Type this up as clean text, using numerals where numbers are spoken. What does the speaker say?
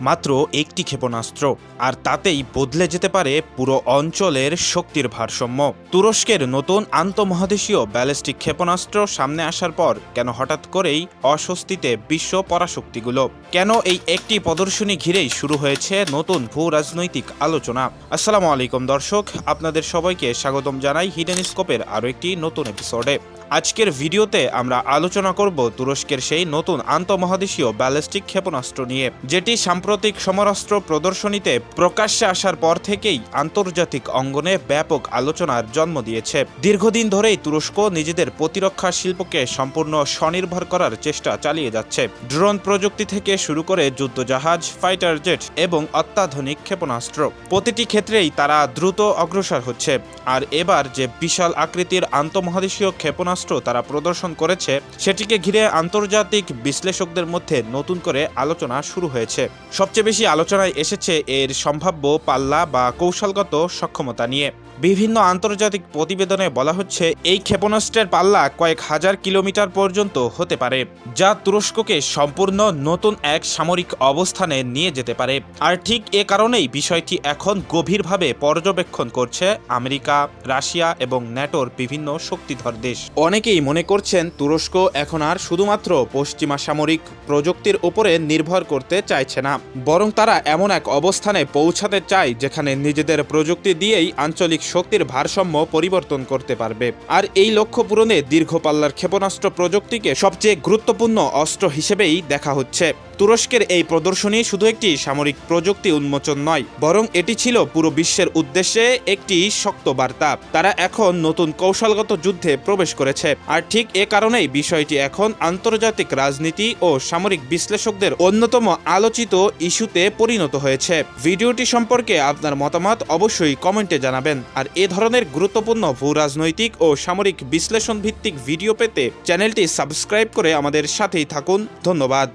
মাত্র একটি ক্ষেপণাস্ত্র, আর তাতেই বদলে যেতে পারে পুরো অঞ্চলের শক্তির ভারসাম্য। তুরস্কের নতুন আন্তঃমহাদেশীয় ব্যালিস্টিক ক্ষেপণাস্ত্র সামনে আসার পর কেন হঠাৎ করেই অস্বস্তিতে বিশ্ব পরাশক্তিগুলো? কেন এই একটি প্রদর্শনী ঘিরেই শুরু হয়েছে নতুন ভূ রাজনৈতিক আলোচনা? আসসালামু আলাইকুম দর্শক, আপনাদের সবাইকে স্বাগতম জানাই হিডেন স্কোপের আরও একটি নতুন এপিসোডে। আজকের ভিডিওতে আমরা আলোচনা করব তুরস্কের সেই নতুন আন্তঃমহাদেশীয় ব্যালিস্টিক ক্ষেপণাস্ত্র নিয়ে, যেটি সাম্প্রতিক সমরাস্ত্র প্রদর্শনীতে প্রকাশ্যে আসার পর থেকেই আন্তর্জাতিক অঙ্গনে ব্যাপক আলোচনার জন্ম দিয়েছে। দীর্ঘদিন ধরেই তুরস্ক নিজেদের প্রতিরক্ষা শিল্পকে সম্পূর্ণ স্বনির্ভর করার চেষ্টা চালিয়ে যাচ্ছে। ড্রোন প্রযুক্তি থেকে শুরু করে যুদ্ধজাহাজ, ফাইটার জেট এবং অত্যাধুনিক ক্ষেপণাস্ত্র, প্রতিটি ক্ষেত্রেই তারা দ্রুত অগ্রসর হচ্ছে। আর এবার যে বিশাল আকৃতির আন্তঃমহাদেশীয় ক্ষেপণাস্ত্র তারা প্রদর্শন করেছে, সেটিকে ঘিরে আন্তর্জাতিক বিশ্লেষকদের মধ্যে নতুন করে আলোচনা শুরু হয়েছে। সবচেয়ে বেশি আলোচনায় এসেছে এর সম্ভাব্য পাল্লা বা কৌশলগত সক্ষমতা নিয়ে। বিভিন্ন আন্তর্জাতিক প্রতিবেদনে বলা হচ্ছে এই ক্ষেপণাস্ত্রের পাল্লা কয়েক হাজার কিলোমিটার পর্যন্ত হতে পারে, যা তুরস্ককে সম্পূর্ণ নতুন এক সামরিক অবস্থানে নিয়ে যেতে পারে। আর ঠিক এ কারণেই বিষয়টি এখন গভীরভাবে পর্যবেক্ষণ করছে আমেরিকা, রাশিয়া এবং ন্যাটোর বিভিন্ন শক্তিধর দেশ। অনেকেই মনে করছেন তুরস্ক এখন আর শুধুমাত্র পশ্চিমা সামরিক প্রযুক্তির উপরে নির্ভর করতে চাইছে না, বরং তারা এমন এক অবস্থানে পৌঁছাতে চায় যেখানে নিজেদের প্রযুক্তি দিয়েই আঞ্চলিক শক্তির ভারসাম্য পরিবর্তন করতে পারবে। আর এই লক্ষ্য পূরণে দীর্ঘ পাল্লার ক্ষেপণাস্ত্র প্রযুক্তিকে সবচেয়ে গুরুত্বপূর্ণ অস্ত্র হিসেবেই দেখা হচ্ছে। তুরস্কের এই প্রদর্শনী শুধু একটি সামরিক প্রযুক্তি উন্মোচন নয়, বরং এটি ছিল পুরো বিশ্বের উদ্দেশ্যে একটি শক্ত বার্তা। তারা এখন নতুন কৌশলগত যুদ্ধে প্রবেশ করেছে, আর ঠিক এ কারণেই বিষয়টি এখন আন্তর্জাতিক রাজনীতি ও সামরিক বিশ্লেষকদের অন্যতম আলোচিত ইস্যুতে পরিণত হয়েছে। ভিডিওটি সম্পর্কে আপনার মতামত অবশ্যই কমেন্টে জানাবেন। আর এ ধরনের গুরুত্বপূর্ণ ভূ রাজনৈতিক ও সামরিক বিশ্লেষণ ভিত্তিক ভিডিও পেতে চ্যানেলটি সাবস্ক্রাইব করে আমাদের সাথেই থাকুন। ধন্যবাদ।